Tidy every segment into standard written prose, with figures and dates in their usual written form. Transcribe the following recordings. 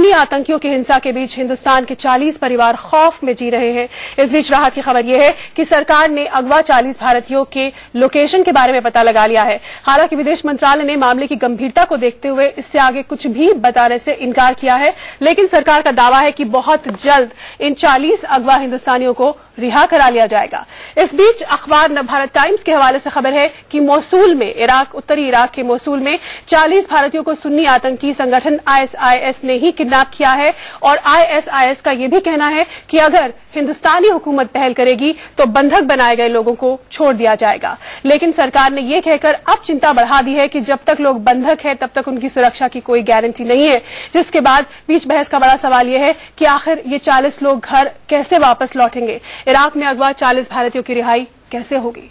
सुन्नी आतंकियों की हिंसा के बीच हिंदुस्तान के 40 परिवार खौफ में जी रहे हैं। इस बीच राहत की खबर यह है कि सरकार ने अगवा 40 भारतीयों के लोकेशन के बारे में पता लगा लिया है। हालांकि विदेश मंत्रालय ने मामले की गंभीरता को देखते हुए इससे आगे कुछ भी बताने से इनकार किया है, लेकिन सरकार का दावा है कि बहुत जल्द इन 40 अगवा हिंदुस्तानियों को रिहा करा लिया जाएगा। इस बीच अखबार नवभारत टाइम्स के हवाले से खबर है कि मोसूल में उत्तरी इराक के मोसूल में 40 भारतीयों को सुन्नी आतंकी संगठन ISIS ने ही किडनैप किया है और ISIS का यह भी कहना है कि अगर हिंदुस्तानी हुकूमत पहल करेगी तो बंधक बनाए गए लोगों को छोड़ दिया जाएगा। लेकिन सरकार ने यह कहकर अब चिंता बढ़ा दी है कि जब तक लोग बंधक है तब तक उनकी सुरक्षा की कोई गारंटी नहीं है, जिसके बाद बीच बहस का बड़ा सवाल यह है कि आखिर ये 40 लोग घर कैसे वापस लौटेंगे। इराक में अगवा 40 भारतीयों की रिहाई कैसे होगी?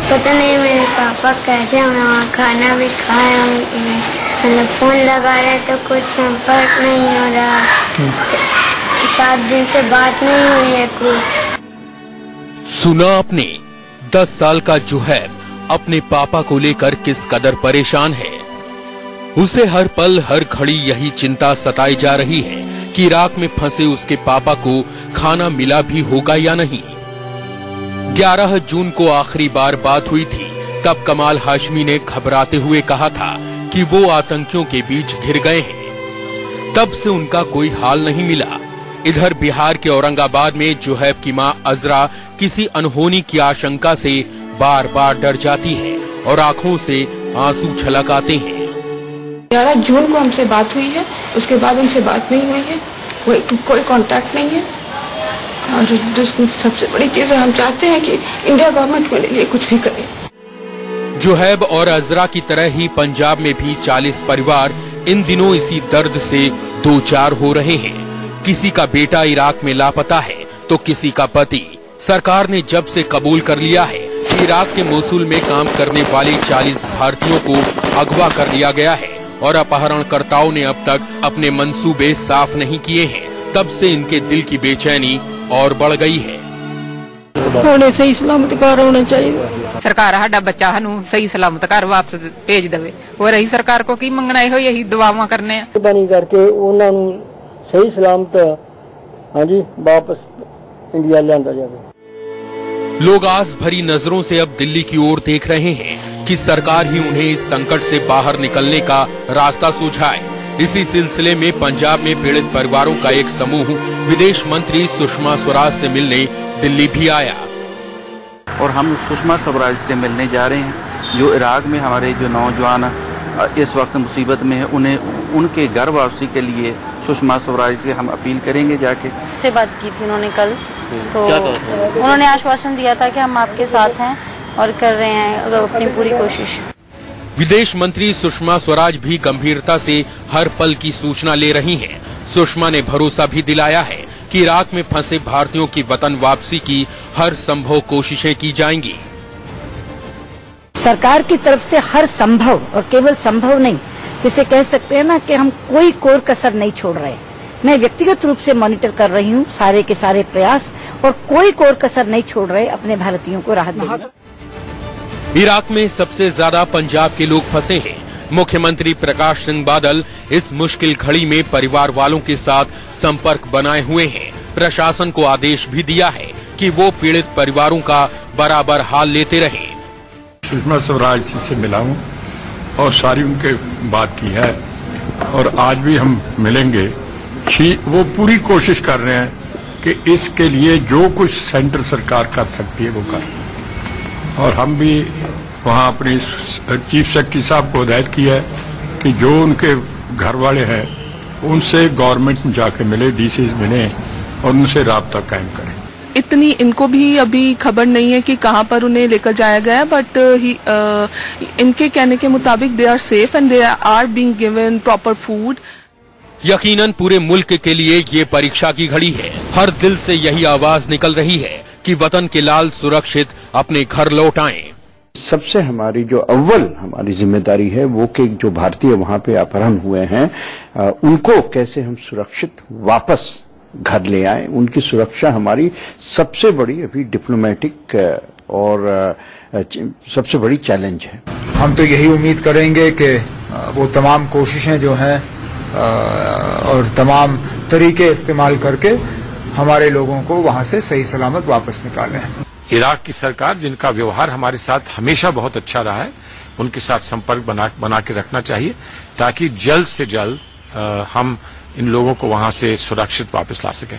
पता नहीं मेरे पापा कैसे, हमें वहाँ खाना भी खाया, मतलब फोन लगा रहे तो कुछ संपर्क नहीं हो रहा, 7 दिन से बात नहीं हुई है कुछ। सुना आपने 10 साल का जुहैब अपने पापा को लेकर किस कदर परेशान है। उसे हर पल हर घड़ी यही चिंता सताई जा रही है कि इराक में फंसे उसके पापा को खाना मिला भी होगा या नहीं। 11 जून को आखिरी बार बात हुई थी, तब कमाल हाशमी ने घबराते हुए कहा था कि वो आतंकियों के बीच घिर गए हैं। तब से उनका कोई हाल नहीं मिला। इधर बिहार के औरंगाबाद में जुहैब की मां अजरा किसी अनहोनी की आशंका से बार बार डर जाती है और आंखों से आंसू छलक आते हैं। 11 जून को हमसे बात हुई है, उसके बाद उनसे बात नहीं हुई है, कोई कांटेक्ट नहीं है। और सबसे बड़ी चीज हम चाहते हैं कि इंडिया गवर्नमेंट मेरे लिए कुछ भी करे। जुहैब और अजरा की तरह ही पंजाब में भी 40 परिवार इन दिनों इसी दर्द से दो चार हो रहे हैं। किसी का बेटा इराक में लापता है तो किसी का पति। सरकार ने जब से कबूल कर लिया है कि इराक के मोसूल में काम करने वाले 40 भारतीयों को अगवा कर लिया गया है और अपहरणकर्ताओं ने अब तक अपने मंसूबे साफ नहीं किए हैं, तब से इनके दिल की बेचैनी और बढ़ गई है। होने सही सलामत घर होना चाहिए। सरकार साडा बच्चा सानू सही सलामत घर वापस भेज देवे और यही सरकार को की मंगना है, यही दुआवां करने बनी करके उन्हां नूं सही सलामत हाँ जी वापस इंडिया लियांदा जावे। लोग आस भरी नजरों से अब दिल्ली की ओर देख रहे हैं कि सरकार ही उन्हें इस संकट से बाहर निकलने का रास्ता सुझाए। इसी सिलसिले में पंजाब में पीड़ित परिवारों का एक समूह विदेश मंत्री सुषमा स्वराज से मिलने दिल्ली भी आया। और हम सुषमा स्वराज से मिलने जा रहे हैं, जो इराक में हमारे जो नौजवान इस वक्त मुसीबत में है, उन्हें उनके घर वापसी के लिए सुषमा स्वराज से हम अपील करेंगे। जाके से बात की थी उन्होंने कल, तो उन्होंने आश्वासन दिया था कि हम आपके साथ हैं और कर रहे हैं अपनी पूरी कोशिश। विदेश मंत्री सुषमा स्वराज भी गंभीरता से हर पल की सूचना ले रही हैं। सुषमा ने भरोसा भी दिलाया है कि इराक में फंसे भारतीयों की वतन वापसी की हर संभव कोशिशें की जाएंगी। सरकार की तरफ से हर संभव, और केवल संभव नहीं, जिसे कह सकते हैं ना कि हम कोई कोर कसर नहीं छोड़ रहे। मैं व्यक्तिगत रूप से मॉनिटर कर रही हूँ सारे के सारे प्रयास, और कोई कोर कसर नहीं छोड़ रहे अपने भारतीयों को राहत देने। इराक में सबसे ज्यादा पंजाब के लोग फंसे हैं। मुख्यमंत्री प्रकाश सिंह बादल इस मुश्किल घड़ी में परिवार वालों के साथ संपर्क बनाए हुए हैं। प्रशासन को आदेश भी दिया है कि वो पीड़ित परिवारों का बराबर हाल लेते रहें। सुषमा स्वराज से मिला हूं और सारी उनके बात की है, और आज भी हम मिलेंगे। वो पूरी कोशिश कर रहे हैं कि इसके लिए जो कुछ सेंट्रल सरकार कर सकती है वो कर, और हम भी वहाँ अपनी चीफ सेक्रेटरी साहब को हिदायत की है कि जो उनके घर वाले हैं उनसे गवर्नमेंट में जाके मिले, डीसी मिले और उनसे राब्ता कायम करें। इतनी इनको भी अभी खबर नहीं है कि कहाँ पर उन्हें लेकर जाया गया, बट इनके कहने के मुताबिक they are safe and they are being given proper food. यकीनन पूरे मुल्क के लिए ये परीक्षा की घड़ी है। हर दिल से यही आवाज निकल रही है कि वतन के लाल सुरक्षित अपने घर लौट आएं। सबसे हमारी जो अव्वल हमारी जिम्मेदारी है वो कि जो भारतीय वहां पे अपहरण हुए हैं उनको कैसे हम सुरक्षित वापस घर ले आए। उनकी सुरक्षा हमारी सबसे बड़ी अभी डिप्लोमेटिक और सबसे बड़ी चैलेंज है। हम तो यही उम्मीद करेंगे कि वो तमाम कोशिशें जो हैं और तमाम तरीके इस्तेमाल करके हमारे लोगों को वहां से सही सलामत वापस निकालें। इराक की सरकार, जिनका व्यवहार हमारे साथ हमेशा बहुत अच्छा रहा है, उनके साथ संपर्क बना के रखना चाहिए ताकि जल्द से जल्द हम इन लोगों को वहां से सुरक्षित वापस ला सकें।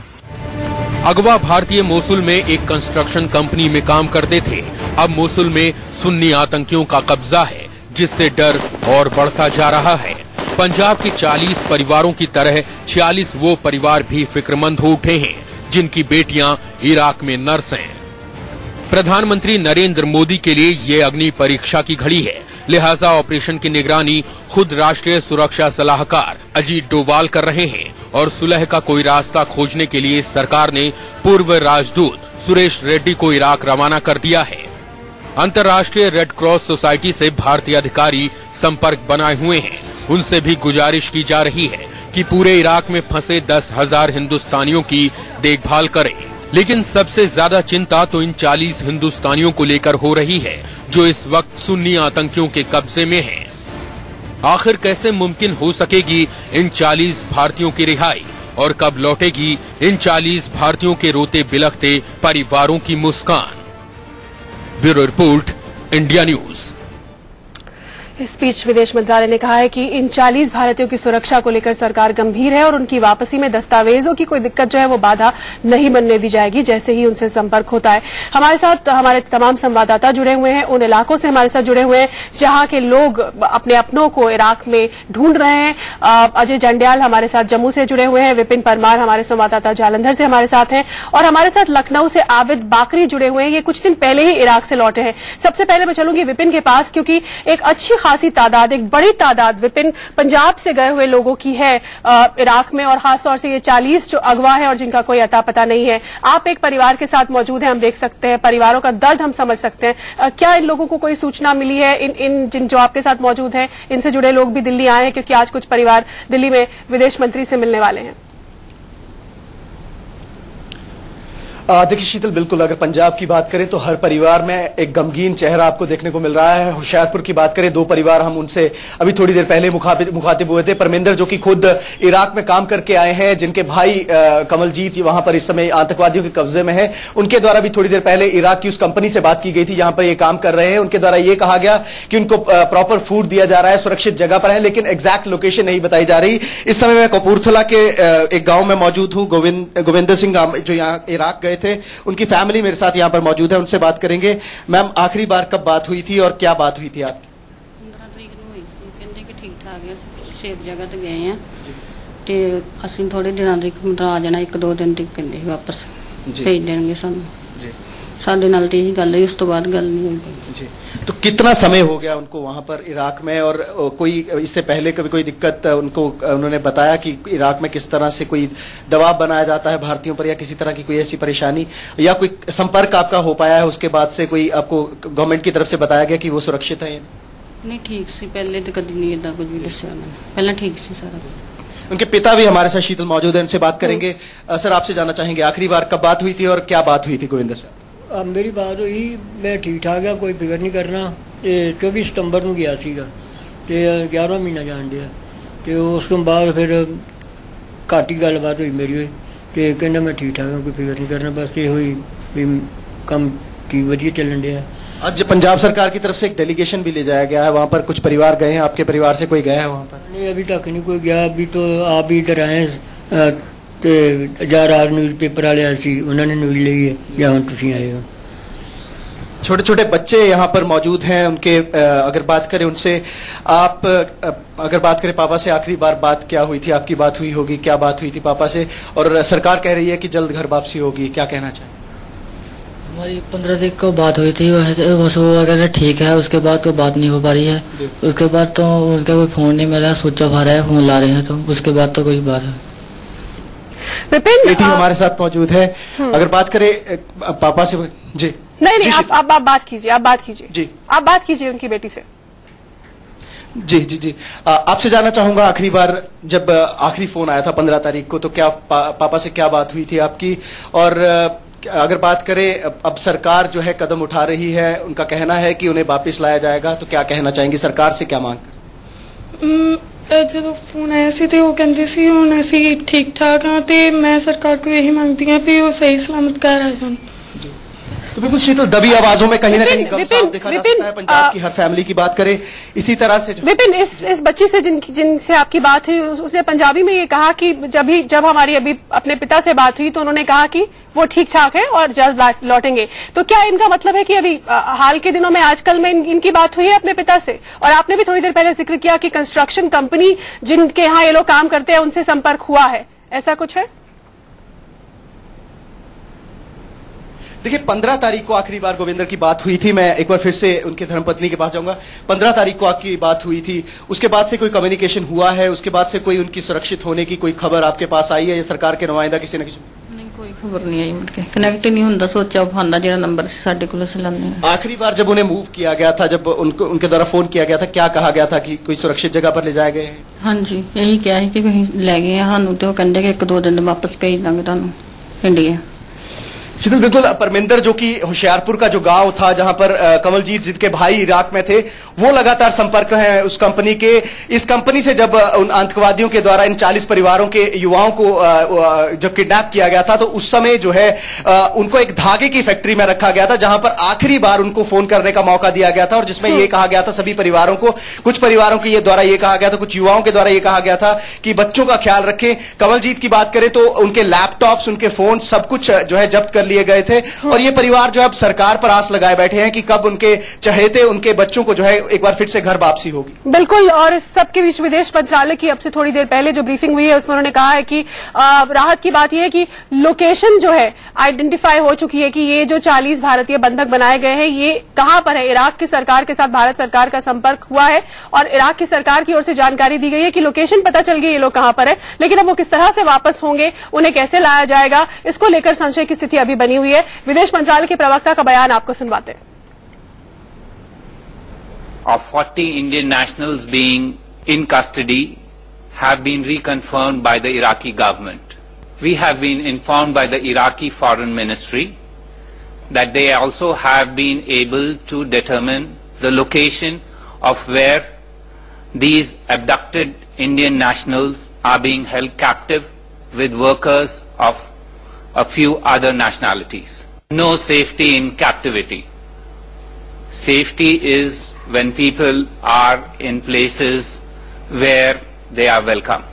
अगवा भारतीय मोसुल में एक कंस्ट्रक्शन कंपनी में काम करते थे। अब मोसुल में सुन्नी आतंकियों का कब्जा है, जिससे डर और बढ़ता जा रहा है। पंजाब के 40 परिवारों की तरह 46 वो परिवार भी फिक्रमंद हो उठे हैं जिनकी बेटियां इराक में नर्स हैं। प्रधानमंत्री नरेंद्र मोदी के लिए ये अग्नि परीक्षा की घड़ी है, लिहाजा ऑपरेशन की निगरानी खुद राष्ट्रीय सुरक्षा सलाहकार अजीत डोवाल कर रहे हैं और सुलह का कोई रास्ता खोजने के लिए सरकार ने पूर्व राजदूत सुरेश रेड्डी को इराक रवाना कर दिया है। अंतर्राष्ट्रीय रेड क्रॉस सोसाइटी से भारतीय अधिकारी संपर्क बनाए हुए हैं। उनसे भी गुजारिश की जा रही है कि पूरे इराक में फंसे 10,000 हिंदुस्तानियों की देखभाल करें। लेकिन सबसे ज्यादा चिंता तो इन 40 हिंदुस्तानियों को लेकर हो रही है जो इस वक्त सुन्नी आतंकियों के कब्जे में हैं। आखिर कैसे मुमकिन हो सकेगी इन 40 भारतीयों की रिहाई और कब लौटेगी इन 40 भारतीयों के रोते बिलखते परिवारों की मुस्कान। Bureau report, India news. इस बीच विदेश मंत्रालय ने कहा है कि इन 40 भारतीयों की सुरक्षा को लेकर सरकार गंभीर है और उनकी वापसी में दस्तावेजों की कोई दिक्कत जो है वो बाधा नहीं बनने दी जाएगी जैसे ही उनसे संपर्क होता है। हमारे साथ हमारे तमाम संवाददाता जुड़े हुए हैं, उन इलाकों से हमारे साथ जुड़े हुए हैं जहां के लोग अपने अपनों को इराक में ढूंढ रहे हैं। अजय जंडियाल हमारे साथ जम्मू से जुड़े हुए हैं, विपिन परमार हमारे संवाददाता जालंधर से हमारे साथ हैं और हमारे साथ लखनऊ से आबिद बाकरी जुड़े हुए हैं। ये कुछ दिन पहले ही इराक से लौटे हैं। सबसे पहले मैं चलूंगी विपिन के पास, क्योंकि एक अच्छी खासी तादाद, एक बड़ी तादाद विपिन पंजाब से गए हुए लोगों की है इराक में, और खासतौर से ये 40 जो अगवा है और जिनका कोई अता पता नहीं है। आप एक परिवार के साथ मौजूद हैं, हम देख सकते हैं परिवारों का दर्द हम समझ सकते हैं। क्या इन लोगों को कोई सूचना मिली है? इन जो आपके साथ मौजूद हैं इनसे जुड़े लोग भी दिल्ली आए हैं, क्योंकि आज कुछ परिवार दिल्ली में विदेश मंत्री से मिलने वाले हैं। देखिए शीतल, बिल्कुल अगर पंजाब की बात करें तो हर परिवार में एक गमगीन चेहरा आपको देखने को मिल रहा है। होशियारपुर की बात करें, 2 परिवार हम उनसे अभी थोड़ी देर पहले मुखातिब हुए थे। परमिंदर जो कि खुद इराक में काम करके आए हैं, जिनके भाई कमलजीत वहां पर इस समय आतंकवादियों के कब्जे में है, उनके द्वारा भी थोड़ी देर पहले इराक की उस कंपनी से बात की गई थी जहां पर ये काम कर रहे हैं। उनके द्वारा ये कहा गया कि उनको प्रॉपर फूड दिया जा रहा है, सुरक्षित जगह पर है, लेकिन एग्जैक्ट लोकेशन नहीं बताई जा रही। इस समय मैं कपूरथला के एक गांव में मौजूद हूं। गोविंदर सिंह जो यहाँ इराक गए थे, उनकी फैमिली मेरे साथ यहां पर मौजूद है, उनसे बात करेंगे। मैम, आखिरी बार कब बात हुई थी और क्या बात हुई थी आपकी? 15 तरीक ਨੂੰ ਹੋਈ ਸੀ। ਕਹਿੰਦੇ ਕਿ ਠੀਕ ਠਾਕ ਹੈ, ਸੇਫ ਜਗ੍ਹਾ ਤੇ ਗਏ ਆ ਤੇ ਅਸੀਂ ਥੋੜੇ ਦਿਨਾਂ ਦੇ ਮਤਲਬ ਆ ਜਾਣਾ, 1-2 ਦਿਨ ਤੱਕ ਕਹਿੰਦੇ ਵਾਪਸ ਭੇਜ ਦੇਣਗੇ ਸਾਨੂੰ ਜੀ। ਸਾਡੇ ਨਾਲ ਤੇ ਇਹੀ ਗੱਲ ਹੈ, ਉਸ ਤੋਂ ਬਾਅਦ ਗੱਲ नहीं हुई जी। तो कितना समय हो गया उनको वहां पर इराक में, और कोई इससे पहले कभी कोई दिक्कत उनको उन्होंने बताया कि इराक में किस तरह से कोई दबाव बनाया जाता है भारतीयों पर, या किसी तरह की कोई ऐसी परेशानी, या कोई संपर्क आपका हो पाया है उसके बाद से? कोई आपको गवर्नमेंट की तरफ से बताया गया कि वो सुरक्षित है? नहीं, ठीक सी पहले तो कभी नहीं इदा कुछ भी दसिया मैंने, पहले ठीक सी सारा। उनके पिता भी हमारे साथ शीतल मौजूद है, उनसे बात करेंगे। सर, आपसे जानना चाहेंगे आखिरी बार कब बात हुई थी और क्या बात हुई थी? गोविंदर साहब, मेरी बात हुई, मैं ठीक ठाक है, कोई फिक्र नहीं करना। 24 सितंबर ਨੂੰ ਗਿਆ ਸੀਗਾ ਤੇ 11ਵਾਂ ਮਹੀਨਾ ਜਾਣ ਡਿਆ ਤੇ ਉਸ ਤੋਂ ਬਾਅਦ ਫਿਰ ਘੱਟ ਹੀ ਗੱਲਬਾਤ ਹੋਈ ਮੇਰੀ ਹੋਈ ਕਿ ਕਹਿੰਦਾ मैं ठीक ठाक ਹਾਂ, कोई फिक्र नहीं करना, बस ये हुई भी ਕੰਮ की वधिया चलन डਿਆ। आज पंजाब सरकार की तरफ से एक डेलीगेशन भी ले जाया गया है, वहां पर कुछ परिवार गए हैं, आपके परिवार से कोई गया है वहां पर? नहीं, अभी तक नहीं कोई गया। अभी तो आप भी इधर आए ਤੇ ਜਾਂ ਰਾਤ ਨਿਊਜ਼ पेपर वाले ਸੀ, ਉਹਨਾਂ ने न्यूज ਲਈ है, ਜਾਂ ਹੁਣ ਤੁਸੀਂ आए हो। छोटे छोटे बच्चे यहाँ पर मौजूद हैं, उनके अगर बात करें उनसे, आप अगर बात करें पापा से, आखिरी बार बात क्या हुई थी? आपकी बात हुई होगी, क्या बात हुई थी पापा से? और सरकार कह रही है कि जल्द घर वापसी होगी, क्या कहना चाहें? हमारी 15 तारीख को बात हुई थी, बस वो अगर ठीक है, उसके बाद तो बात नहीं हो पा रही है। उसके बाद तो उनका कोई फोन नहीं मिला, स्विच ऑफ आ रहा है, फोन ला रहे हैं, तो उसके बाद तो कोई बात है। विपिन, बेटी हमारे साथ मौजूद है। अगर बात करें पापा से, जी नहीं, आप बात कीजिए, आप बात कीजिए जी, आप बात कीजिए उनकी बेटी से। जी, आपसे जानना चाहूंगा, आखिरी बार जब आखिरी फोन आया था 15 तारीख को, तो क्या पापा से क्या बात हुई थी आपकी? और अगर बात करें, अब सरकार जो है कदम उठा रही है, उनका कहना है कि उन्हें वापस लाया जाएगा, तो क्या कहना चाहेंगे, सरकार से क्या मांग? जो फोन आया सी वो कहते सी हुण असीं ठीक ठाक हाँ, ते मैं सरकार को यही मांगती हूँ कि वो सही सलामत घर आ जान। तो बिल्कुल शीतल, दबी आवाजों में कहीं ना कहीं गम साफ देखा जा सकता है। पंजाब की हर फैमिली की बात करें इसी तरह से। विपिन, इस बच्ची से जिनसे आपकी बात हुई, उसने पंजाबी में ये कहा कि जब हमारी अभी अपने पिता से बात हुई तो उन्होंने कहा कि वो ठीक ठाक है और जल्द लौटेंगे। तो क्या इनका मतलब है कि अभी हाल के दिनों में, आजकल में इनकी बात हुई है अपने पिता से? और आपने भी थोड़ी देर पहले जिक्र किया कि कंस्ट्रक्शन कंपनी जिनके यहाँ ये लोग काम करते हैं उनसे संपर्क हुआ है, ऐसा कुछ है? देखिए, 15 तारीख को आखिरी बार गोविंदर की बात हुई थी। मैं एक बार फिर से उनके धर्मपत्नी के पास जाऊंगा। 15 तारीख को आपकी बात हुई थी, उसके बाद से कोई कम्युनिकेशन हुआ है? उसके बाद से कोई उनकी सुरक्षित होने की कोई खबर आपके पास आई है, या सरकार के नुमाइंदा किसी न किसी? नहीं, कोई खबर नहीं आई, मुड़ के कनेक्ट नहीं होता, सोचा फांदा जो नंबर से साढ़े को लाने। आखिरी बार जब उन्हें मूव किया गया था, जब उनके द्वारा फोन किया गया था, क्या कहा गया था कि कोई सुरक्षित जगह पर ले जाए गए हैं? हाँ जी, यही क्या है कि कहीं ले गए हैं सानू, तो कहते कि 1-2 दिन वापस भेज देंगे तुहानू इंडिया। शीतल, बिल्कुल, परमिंदर जो कि होशियारपुर का जो गांव था जहां पर कमलजीत जिनके भाई इराक में थे, वो लगातार संपर्क है उस कंपनी के। इस कंपनी से जब उन आतंकवादियों के द्वारा इन 40 परिवारों के युवाओं को जब किडनैप किया गया था, तो उस समय जो है उनको एक धागे की फैक्ट्री में रखा गया था, जहां पर आखिरी बार उनको फोन करने का मौका दिया गया था, और जिसमें यह कहा गया था सभी परिवारों को, कुछ परिवारों के द्वारा यह कहा गया था, कुछ युवाओं के द्वारा यह कहा गया था कि बच्चों का ख्याल रखें। कमलजीत की बात करें तो उनके लैपटॉप्स, उनके फोन, सब कुछ जो है जब्त कर लिए गए थे। और ये परिवार जो है अब सरकार पर आस लगाए बैठे हैं कि कब उनके चहेते, उनके बच्चों को जो है एक बार फिर से घर वापसी होगी। बिल्कुल, और इस सबके बीच विदेश मंत्रालय की अब से थोड़ी देर पहले जो ब्रीफिंग हुई है, उसमें उन्होंने कहा है कि राहत की बात यह है कि लोकेशन जो है आइडेंटिफाई हो चुकी है कि ये जो 40 भारतीय बंधक बनाए गए हैं, ये कहां पर है। इराक की सरकार के साथ भारत सरकार का संपर्क हुआ है और इराक की सरकार की ओर से जानकारी दी गई है कि लोकेशन पता चल गई ये लोग कहां पर है, लेकिन अब वो किस तरह से वापस होंगे, उन्हें कैसे लाया जाएगा, इसको लेकर संशय की स्थिति अभी बनी हुई है। विदेश मंत्रालय के प्रवक्ता का बयान आपको सुनवाते हैं। Of 40 Indian nationals being in custody have been reconfirmed by the Iraqi government. We have been informed by the Iraqi Foreign Ministry that they also have been able to determine the location of where these abducted Indian nationals are being held captive with workers of a few other nationalities. No safety in captivity. Safety is when people are in places where they are welcome.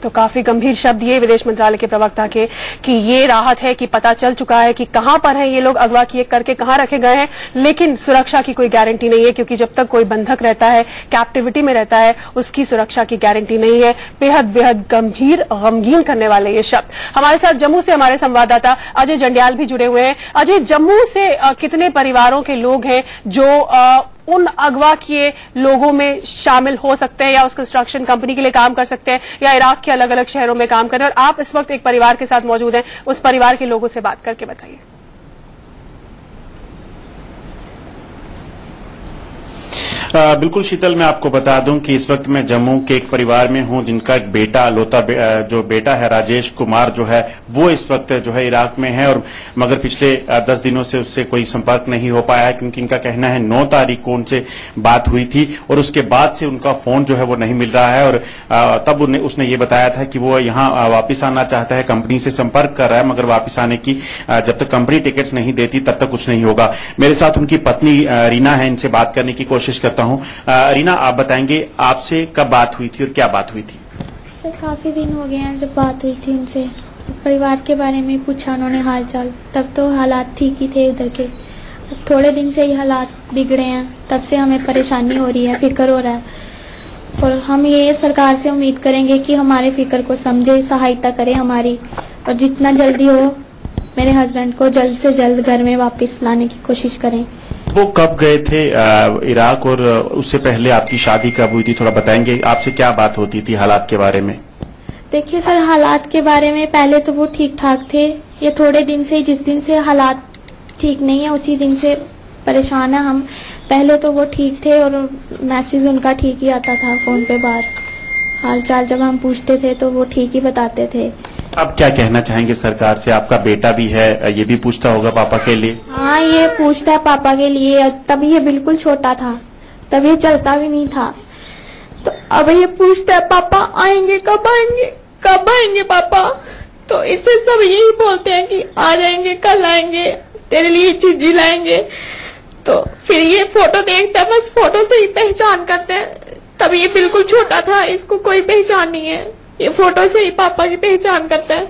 तो काफी गंभीर शब्द ये विदेश मंत्रालय के प्रवक्ता के कि ये राहत है कि पता चल चुका है कि कहां पर है ये लोग, अगवा किए करके कहां रखे गए हैं, लेकिन सुरक्षा की कोई गारंटी नहीं है, क्योंकि जब तक कोई बंधक रहता है, कैप्टिविटी में रहता है, उसकी सुरक्षा की गारंटी नहीं है। बेहद गंभीर, गमगीन करने वाले ये शब्द। हमारे साथ जम्मू से हमारे संवाददाता अजय जंडियाल भी जुड़े हुए हैं। अजय, जम्मू से कितने परिवारों के लोग हैं जो उन अगवा किए लोगों में शामिल हो सकते हैं, या उस कंस्ट्रक्शन कंपनी के लिए काम कर सकते हैं, या इराक के अलग अलग शहरों में काम कर रहे हैं? और आप इस वक्त एक परिवार के साथ मौजूद हैं, उस परिवार के लोगों से बात करके बताइए। बिल्कुल शीतल, मैं आपको बता दूं कि इस वक्त मैं जम्मू के एक परिवार में हूं जिनका एक बेटा जो बेटा है राजेश कुमार जो है वो इस वक्त जो है इराक में है, और मगर पिछले 10 दिनों से उससे कोई संपर्क नहीं हो पाया है, क्योंकि इनका कहना है 9 तारीख को उनसे बात हुई थी और उसके बाद से उनका फोन जो है वो नहीं मिल रहा है। और तब उसने ये बताया था कि वो यहाँ वापिस आना चाहता है, कंपनी से संपर्क कर रहा है, मगर वापिस आने की जब तक कंपनी टिकट्स नहीं देती तब तक कुछ नहीं होगा। मेरे साथ उनकी पत्नी रीना है, इनसे बात करने की कोशिश करता हूं। रीना, आप बताएंगे आपसे कब बात हुई थी और क्या बात हुई थी? सर, काफी दिन हो गए हैं जब बात हुई थी उनसे, परिवार के बारे में पूछा उन्होंने हाल चाल, तब तो हालात ठीक ही थे उधर के। अब थोड़े दिन से ही हालात बिगड़े हैं, तब से हमें परेशानी हो रही है, फिक्र हो रहा है, और हम ये सरकार से उम्मीद करेंगे कि हमारे फिक्र को समझे, सहायता करे हमारी, और जितना जल्दी हो मेरे हस्बैंड को जल्द से जल्द घर में वापस लाने की कोशिश करें। वो कब गए थे इराक, और उससे पहले आपकी शादी कब हुई थी, थोड़ा बताएंगे? आपसे क्या बात होती थी हालात के बारे में? देखिए सर, हालात के बारे में पहले तो वो ठीक ठाक थे। ये थोड़े दिन से, जिस दिन से हालात ठीक नहीं है उसी दिन से परेशान है हम। पहले तो वो ठीक थे और मैसेज उनका ठीक ही आता था, फोन पे बात हाल चाल जब हम पूछते थे तो वो ठीक ही बताते थे। अब क्या कहना चाहेंगे सरकार से? आपका बेटा भी है, ये भी पूछता होगा पापा के लिए? हाँ, ये पूछता है पापा के लिए। तब ये बिल्कुल छोटा था, तब ये चलता भी नहीं था, तो अब ये पूछता है पापा आएंगे, कब आएंगे, कब आएंगे पापा। तो इससे सब यही बोलते हैं कि आ जाएंगे, कल आएंगे, तेरे लिए चीजी लाएंगे। तो फिर ये फोटो देखता है, बस फोटो से ही पहचान करते हैं। तब ये बिल्कुल छोटा था, इसको कोई पहचान नहीं है, ये फोटो से ही पापा की पहचान करता है।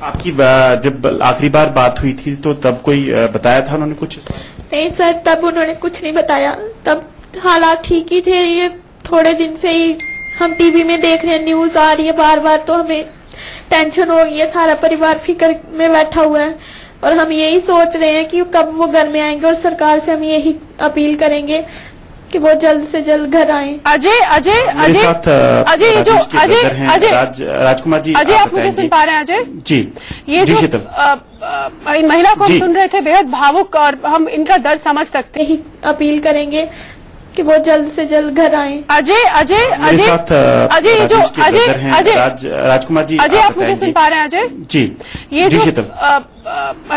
आपकी जब आखिरी बार बात हुई थी तो तब कोई बताया था उन्होंने कुछ? नहीं सर, तब उन्होंने कुछ नहीं बताया। तब हालात ठीक ही थे। ये थोड़े दिन से ही हम टीवी में देख रहे हैं, न्यूज आ रही है बार बार, तो हमें टेंशन हो गई है। सारा परिवार फिक्र में बैठा हुआ है और हम यही सोच रहे हैं कि कब वो घर में आएंगे, और सरकार से हम यही अपील करेंगे कि वो जल्द से जल्द घर आए। अजय राजकुमार जी, अजय आप मुझे सुन पा रहे हैं? अजय जी, ये जी, जो इन महिला को हम सुन रहे थे, बेहद भावुक, और हम इनका दर्द समझ सकते हैं। यही अपील करेंगे कि वो जल्द से जल्द घर आए। राजकुमार जी, अजय आप मुझे सुन पा रहे हैं? अजय जी, ये जो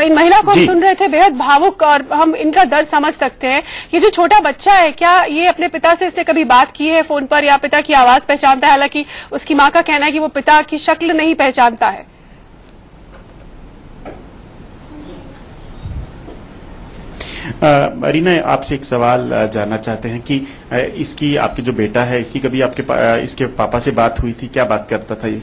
इन महिला को हम सुन रहे थे, बेहद भावुक, और हम इनका दर्द समझ सकते हैं। ये जो छोटा बच्चा है, क्या ये अपने पिता से इसने कभी बात की है फोन पर, या पिता की आवाज पहचानता है? हालांकि उसकी मां का कहना है कि वो पिता की शक्ल नहीं पहचानता है। रीना, आपसे एक सवाल जानना चाहते हैं कि इसकी, आपके जो बेटा है, इसकी कभी इसके पापा से बात हुई थी? क्या बात करता था ये?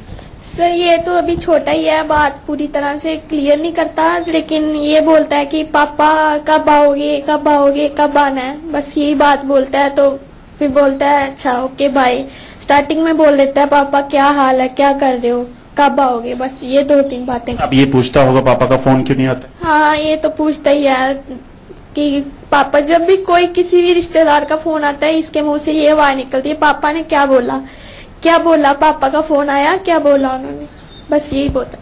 सर, ये तो अभी छोटा ही है, बात पूरी तरह से क्लियर नहीं करता, लेकिन ये बोलता है कि पापा कब आओगे, कब आओगे, कब आना है, बस यही बात बोलता है। तो फिर बोलता है अच्छा ओके बाय। स्टार्टिंग में बोल देता है पापा क्या हाल है, क्या कर रहे हो, कब आओगे, बस ये 2-3 बातें। अब ये पूछता होगा पापा का फोन क्यों नहीं आता? हाँ, ये तो पूछता ही है कि पापा, जब भी कोई किसी भी रिश्तेदार का फोन आता है इसके मुंह से ये आवाज निकलती है, पापा ने क्या बोला, क्या बोला, पापा का फोन आया, क्या बोला उन्होंने, बस यही बोलता।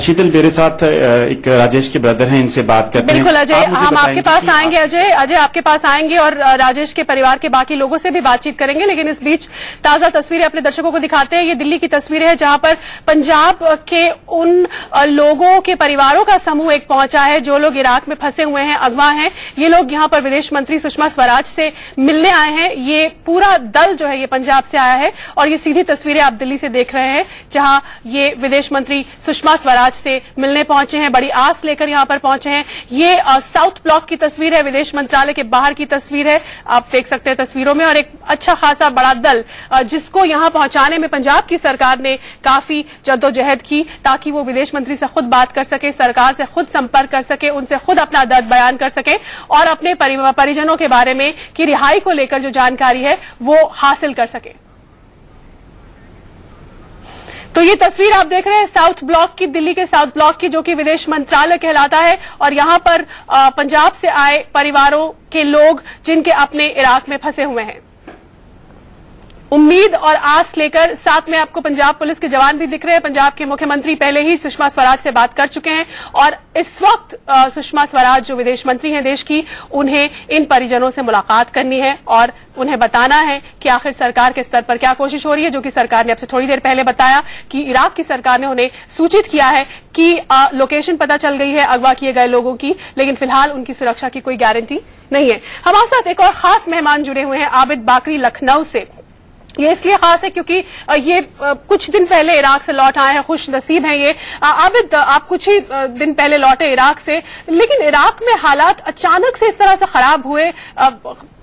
शीतल, मेरे साथ एक राजेश के ब्रदर हैं, इनसे बात करते हैं। बिल्कुल अजय, हम आपके पास आएंगे। अजय आपके पास आएंगे और राजेश के परिवार के बाकी लोगों से भी बातचीत करेंगे, लेकिन इस बीच ताजा तस्वीरें अपने दर्शकों को दिखाते हैं। ये दिल्ली की तस्वीरें हैं, जहां पर पंजाब के उन लोगों के परिवारों का समूह एक पहुंचा है जो लोग इराक में फंसे हुए हैं, अगवा हैं। ये लोग यहां पर विदेश मंत्री सुषमा स्वराज से मिलने आए हैं। ये पूरा दल जो है ये पंजाब से आया है, और ये सीधी तस्वीरें आप दिल्ली से देख रहे हैं, जहां ये विदेश मंत्री सुषमा स्वराज से मिलने पहुंचे हैं, बड़ी आस लेकर यहां पर पहुंचे हैं। ये साउथ ब्लॉक की तस्वीर है, विदेश मंत्रालय के बाहर की तस्वीर है, आप देख सकते हैं तस्वीरों में। और एक अच्छा खासा बड़ा दल जिसको यहां पहुंचाने में पंजाब की सरकार ने काफी जद्दोजहद की, ताकि वो विदेश मंत्री से खुद बात कर सके, सरकार से खुद संपर्क कर सके, उनसे खुद अपना दर्द बयान कर सके, और अपने परिजनों के बारे में कि रिहाई को लेकर जो जानकारी है वो हासिल कर सके। तो ये तस्वीर आप देख रहे हैं साउथ ब्लॉक की, दिल्ली के साउथ ब्लॉक की, जो कि विदेश मंत्रालय कहलाता है। और यहां पर पंजाब से आए परिवारों के लोग जिनके अपने इराक में फंसे हुए हैं, उम्मीद और आस लेकर। साथ में आपको पंजाब पुलिस के जवान भी दिख रहे हैं। पंजाब के मुख्यमंत्री पहले ही सुषमा स्वराज से बात कर चुके हैं, और इस वक्त सुषमा स्वराज जो विदेश मंत्री हैं देश की, उन्हें इन परिजनों से मुलाकात करनी है और उन्हें बताना है कि आखिर सरकार के स्तर पर क्या कोशिश हो रही है। जो कि सरकार ने आपसे थोड़ी देर पहले बताया कि इराक की सरकार ने उन्हें सूचित किया है कि लोकेशन पता चल गई है अगवा किए गए लोगों की, लेकिन फिलहाल उनकी सुरक्षा की कोई गारंटी नहीं है। हमारे साथ एक और खास मेहमान जुड़े हुए हैं, आबिद बाकरी लखनऊ से। ये इसलिए खास है क्योंकि ये कुछ दिन पहले इराक से लौट आए हैं, खुश नसीब हैं ये। आबिद, आप कुछ ही दिन पहले लौटे इराक से, लेकिन इराक में हालात अचानक से इस तरह से खराब हुए।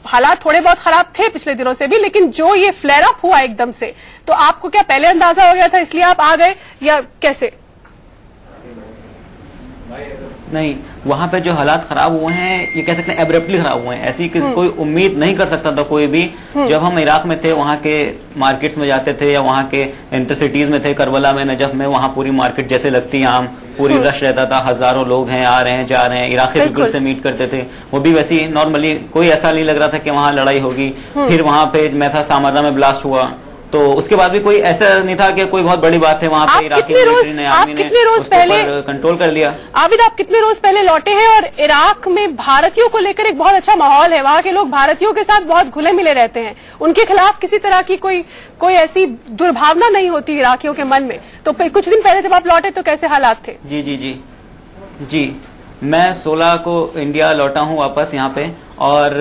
हालात थोड़े बहुत खराब थे पिछले दिनों से भी, लेकिन जो ये फ्लेयर अप हुआ एकदम से, तो आपको क्या पहले अंदाजा हो गया था इसलिए आप आ गए, या कैसे? नहीं, वहां पे जो हालात खराब हुए हैं ये कह सकते हैं एब्रप्टली खराब हुए हैं। ऐसी कोई उम्मीद नहीं कर सकता था कोई भी। जब हम इराक में थे, वहां के मार्केट्स में जाते थे या वहां के इंटरसिटीज में थे, करबला में, नजफ में, वहां पूरी मार्केट जैसे लगती है आम, पूरी रश रहता था, हजारों लोग हैं, आ रहे हैं, जा रहे हैं, इराकी पीपल से मीट करते थे। वो भी वैसे ही नॉर्मली, कोई ऐसा नहीं लग रहा था कि वहां लड़ाई होगी। फिर वहां पे मैं था, सामर्रा में ब्लास्ट हुआ, तो उसके बाद भी कोई ऐसा नहीं था कि कोई बहुत बड़ी बात है। वहां पे इराकी मिलिट्री ने, आर्मी ने उसको कंट्रोल कर लिया। आबिद, आप कितने रोज पहले लौटे हैं और इराक में भारतीयों को लेकर एक बहुत अच्छा माहौल है, वहां के लोग भारतीयों के साथ बहुत घुले मिले रहते हैं, उनके खिलाफ किसी तरह की कोई ऐसी दुर्भावना नहीं होती इराकियों के मन में। तो कुछ दिन पहले जब आप लौटे तो कैसे हालात थे? जी, मैं 16 को इंडिया लौटा हूं वापस यहाँ पे, और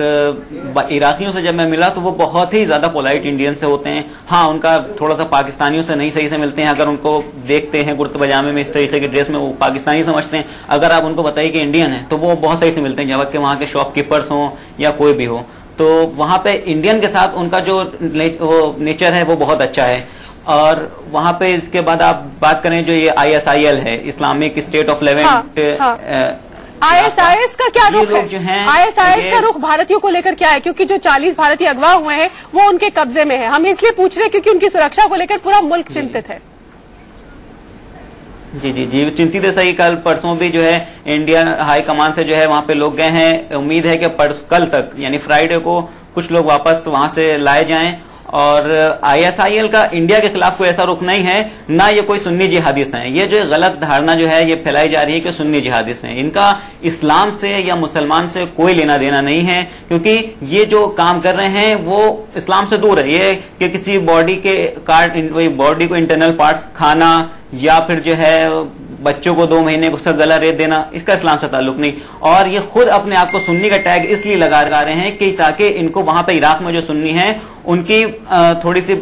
इराकियों से जब मैं मिला तो वो बहुत ही ज्यादा पोलाइट इंडियन से होते हैं। हाँ, उनका थोड़ा सा पाकिस्तानियों से नहीं सही से मिलते हैं। अगर उनको देखते हैं कुर्ते पजामे में, इस तरीके की ड्रेस में, वो पाकिस्तानी समझते हैं। अगर आप उनको बताइए कि इंडियन है तो वो बहुत सही से मिलते हैं, जबकि वहां के शॉपकीपर्स हों या कोई भी हो। तो वहां पे इंडियन के साथ उनका जो नेचर है वो बहुत अच्छा है। और वहां पे इसके बाद आप बात करें जो ये ISIL है, Islamic state of Levant, ISIS का क्या रुख है? ISIS का रुख भारतीयों को लेकर क्या है? क्योंकि जो 40 भारतीय अगवा हुए हैं वो उनके कब्जे में है। हम इसलिए पूछ रहे हैं क्योंकि उनकी सुरक्षा को लेकर पूरा मुल्क चिंतित है। जी, चिंतित है। सही, कल परसों भी जो है इंडियन हाई कमान से जो है वहां पे लोग गए हैं। उम्मीद है कि कल तक यानी फ्राइडे को कुछ लोग वापस वहां से लाए जाएं। और ISIL का इंडिया के खिलाफ कोई ऐसा रुख नहीं है, ना ये कोई सुन्नी जिहादिस हैं। ये जो गलत धारणा जो है ये फैलाई जा रही है कि सुन्नी जिहादिस हैं, इनका इस्लाम से या मुसलमान से कोई लेना देना नहीं है। क्योंकि ये जो काम कर रहे हैं वो इस्लाम से दूर है। ये कि किसी बॉडी को इंटरनल पार्ट्स खाना या फिर जो है बच्चों को 2 महीने को उसका गला रेत देना, इसका इस्लाम से ताल्लुक नहीं। और ये खुद अपने आप को सुन्नी का टैग इसलिए लगा रहे हैं कि ताकि इनको वहां पे इराक में जो सुन्नी है उनकी थोड़ी सी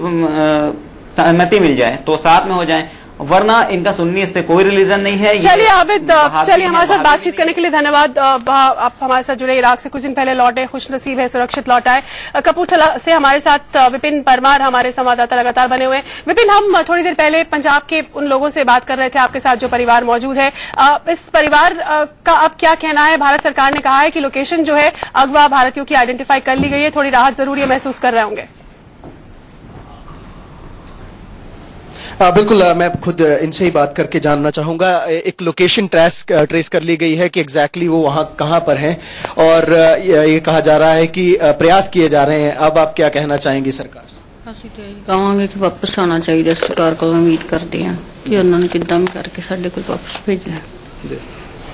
सहमति मिल जाए तो साथ में हो जाए, वरना इनका सुन्नी इससे कोई रिलीजन नहीं है। चलिए आबिद, चलिए हमारे साथ बातचीत करने के लिए धन्यवाद। आप हमारे साथ जुड़े, इराक से कुछ दिन पहले लौटे, खुशनसीब है, सुरक्षित लौटा है। कपूरथला से हमारे साथ विपिन परमार हमारे संवाददाता लगातार बने हुए हैं। विपिन, हम थोड़ी देर पहले पंजाब के उन लोगों से बात कर रहे थे आपके साथ जो परिवार मौजूद है। इस परिवार का अब क्या कहना है? भारत सरकार ने कहा है कि लोकेशन जो है अगवा भारतीयों की आइडेंटिफाई कर ली गई है, थोड़ी राहत जरूर ये महसूस कर रहे होंगे। बिल्कुल, मैं खुद इनसे ही बात करके जानना चाहूंगा। एक लोकेशन ट्रेस कर ली गई है कि एग्जैक्टली वो वहां कहां पर हैं, और ये कहा जा रहा है कि प्रयास किए जा रहे हैं। अब आप क्या कहना चाहेंगी सरकार से? ਅਸੀਂ ਤੇ ਇਹੀ ਕਹਾਂਗੇ ਕਿ ਵਾਪਸ ਆਉਣਾ ਚਾਹੀਦਾ। ਸਰਕਾਰ ਕੋਲੋਂ ਉਮੀਦ ਕਰਦੇ ਹਾਂ ਕਿ ਉਹਨਾਂ ਨੇ ਕਿੱਦਾਂ ਵੀ ਕਰਕੇ ਸਾਡੇ ਕੋਲ ਵਾਪਸ ਭੇਜਣਾ।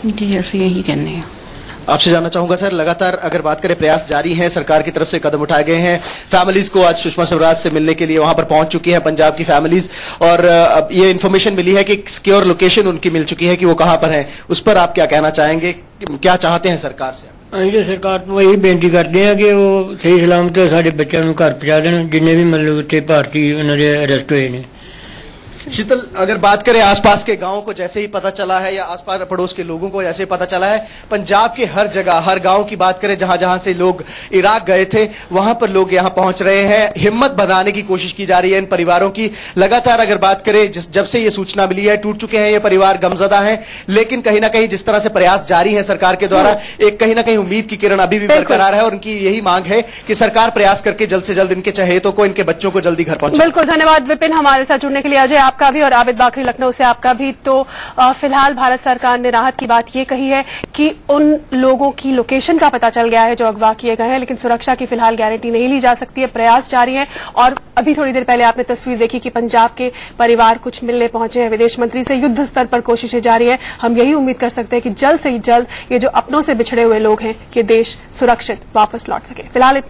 ਜੀ ਅਸੀਂ ਇਹੀ ਕਹਿੰਦੇ ਹਾਂ। आपसे जानना चाहूंगा सर, लगातार अगर बात करें प्रयास जारी हैं, सरकार की तरफ से कदम उठाए गए हैं। फैमिलीज को आज सुषमा स्वराज से मिलने के लिए वहां पर पहुंच चुकी है पंजाब की फैमिलीज, और अब ये इन्फॉर्मेशन मिली है कि सिक्योर लोकेशन उनकी मिल चुकी है कि वो कहां पर है। उस पर आप क्या कहना चाहेंगे, क्या चाहते हैं सरकार से? ਅਸੀਂ ਸਰਕਾਰ ਨੂੰ ਇਹੀ ਬੇਨਤੀ ਕਰਦੇ ਹਾਂ ਕਿ ਉਹ ਸਹੀ ਸਲਾਮਤ ਸਾਡੇ ਬੱਚਿਆਂ ਨੂੰ ਘਰ ਪਹੁੰਚਾ ਦੇਣ, ਜਿੰਨੇ ਵੀ ਮਤਲਬ ਉੱਥੇ ਭਾਰਤੀ ਉਹਨਾਂ ਦੇ ਅਰੈਸਟ ਹੋਏ ਨੇ। शीतल, अगर बात करें आसपास के गांवों को जैसे ही पता चला है, या आसपास पड़ोस के लोगों को जैसे पता चला है, पंजाब के हर जगह, हर गांव की बात करें जहां जहां से लोग इराक गए थे, वहां पर लोग यहां पहुंच रहे हैं। हिम्मत बढ़ाने की कोशिश की जा रही है इन परिवारों की। लगातार अगर बात करें, जब से ये सूचना मिली है, टूट चुके हैं ये परिवार, गमजदा हैं, लेकिन कहीं ना कहीं जिस तरह से प्रयास जारी है सरकार के द्वारा, एक कहीं ना कहीं उम्मीद की किरण अभी भी बरकरार है, और उनकी यही मांग है कि सरकार प्रयास करके जल्द से जल्द इनके चहेतों को, इनके बच्चों को जल्दी घर पहुंचाए। बिल्कुल, धन्यवाद विपिन हमारे साथ जुड़ने के लिए। अजय, आपका भी, और आबिद लखनऊ से आपका भी। तो फिलहाल भारत सरकार ने राहत की बात ये कही है कि उन लोगों की लोकेशन का पता चल गया है जो अगवा किए गए हैं, लेकिन सुरक्षा की फिलहाल गारंटी नहीं ली जा सकती है। प्रयास जारी है, और अभी थोड़ी देर पहले आपने तस्वीर देखी कि पंजाब के परिवार कुछ मिलने पहुंचे हैं विदेश मंत्री से। युद्ध स्तर पर कोशिशें जारी है। हम यही उम्मीद कर सकते हैं कि जल्द से जल्द ये जो अपनों से बिछड़े हुए लोग हैं, ये देश सुरक्षित वापस लौट सके। फिलहाल इतना।